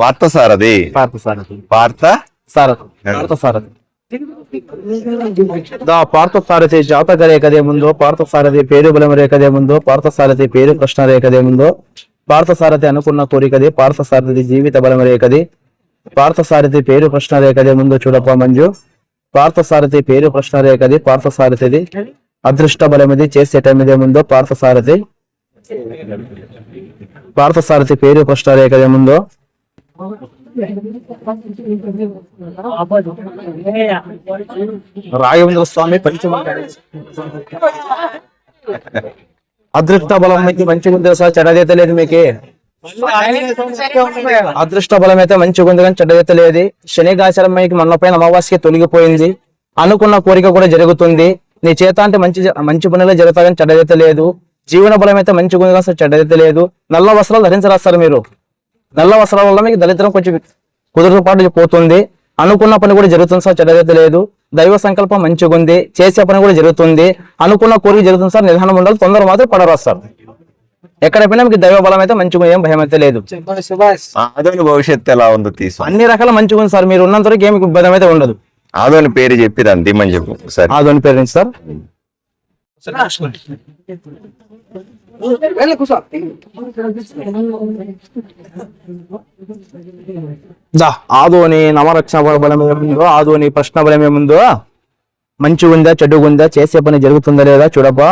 పార్థసారథి ಪಾರ್ಥಸಾರಥಿ ಜಾತಕ ರೇಖೆದೇಮುಂದೋ ಪಾರ್ಥಸಾರಥి పేరు బలం రేఖదేముందో పార్థసారథి పేరు ప్రశ్న రేఖదేముందో పార్థసారథి అనుకున్న కోరికది పార్థసారథి జీవిత బలం రేఖది పార్థసారథి పేరు ప్రశ్న రేఖదేముందో చూడప్ప మంజు పార్థసారథి పేరు ప్రశ్న రేఖది పార్థసారథిది అదృష్ట బలమిది చేసే టైం ఇదేముందో పార్థసారథి పేరు ప్రశ్న రేఖదేముందో రాఘవేంద్ర స్వామి అదృష్ట బలం అయితే మంచిగా ఉంది సార్, చెడ్డదైతే లేదు మీకు. అదృష్ట బలం అయితే మంచిగా ఉంది కానీ చెడ్డదైతే లేదు. శని గాచారం మీకు మొన్న పైన అమావాస్య తొలగిపోయింది, అనుకున్న కోరిక కూడా జరుగుతుంది. నీ చేత అంటే మంచి పనులే జరుగుతా కానీ చెడ్డదైతే లేదు. జీవన బలం అయితే మంచిగా ఉంది కానీ చెడ్డదైతే లేదు. నల్ల వస్త్రాలు ధరించరాస్తారు మీరు. నల్ల వస్త్రాల వల్ల మీకు దళిద్రం కొంచెం కుదురుపాటు పోతుంది. అనుకున్న పని కూడా జరుగుతుంది సార్, చెడ్డదైతే లేదు. దైవ సంకల్పం మంచిగా ఉంది, చేసే పని కూడా జరుగుతుంది. అనుకున్న కోరిక జరుగుతుంది సార్, నిదానం ఉండాలి, తొందర మాత్రం పడరాదు సార్. ఎక్కడైనా మీకు దైవ బలం అయితే మంచిగా, ఏం భయం అయితే లేదు. ఆదోని భవిష్యత్తు ఎలా ఉందో అన్ని రకాల మంచిగా ఉంది సార్, మీరు ఉన్నంత వరకు ఏమి భయం అయితే ఉండదు. ఆదోని పేరు చెప్పి దాన్ని దిమ్మని చెప్పు సార్. ఆదోని పేరు నుంచి సార్ ఆదోని నవరక్షణ బలం ఏముందో, ఆదోని ప్రశ్న బలం ఏముందో, మంచిగా ఉందా చెడుగా ఉందా, చేసే పని జరుగుతుందా లేదా చూడబ్బా.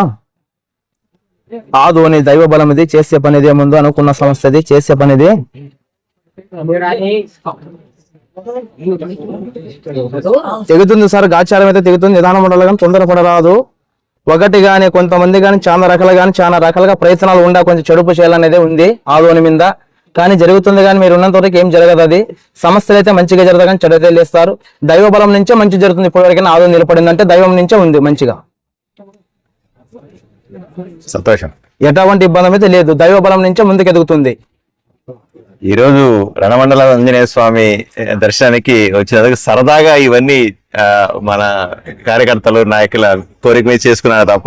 ఆదోని దైవ బలం ఇది, చేసే పని ఏముందో, అనుకున్న సమస్యది, చేసే పనిది. తెగుతుంది సార్, గాచారం అయితే తెగుతుంది, నిదానం ఉండాలి కానీ తొందర పడరాదు. ఒకటి గాని కొంతమంది గాని చాలా రకాలుగా ప్రయత్నాలు ఉండా కొంచెం చెడుపు చేయాలనేది ఉంది ఆదోని మీద, కానీ జరుగుతుంది. కానీ మీరు ఉన్నంత వరకు ఏం జరగదు. అది సమస్యలు అయితే మంచిగా జరుగుతుంది కానీ చెడు తెలియస్తారు. దైవ బలం నుంచే మంచి జరుగుతుంది. ఇప్పటివరకైనా ఆదోని నిలబడిందంటే దైవం నుంచే ఉంది మంచిగా. సంతోషం. ఎటువంటి ఇబ్బంది అయితే లేదు, దైవ బలం నుంచే ముందుకు ఎదుగుతుంది. ఈ రోజు రణమండల ఆంజనేయ స్వామి దర్శనానికి వచ్చినందుకు సరదాగా ఇవన్నీ మన కార్యకర్తలు నాయకుల కోరిక మీద చేసుకున్నారు తప్ప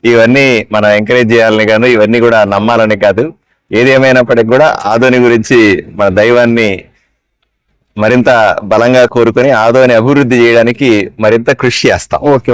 ఇవన్నీ మనం ఎంకరేజ్ చేయాలని కాదు, ఇవన్నీ కూడా నమ్మాలని కాదు. ఏది ఏమైనప్పటికీ కూడా ఆదోని గురించి మన దైవాన్ని మరింత బలంగా కోరుకొని ఆదోని అభివృద్ధి చేయడానికి మరింత కృషి చేస్తాం. ఓకే.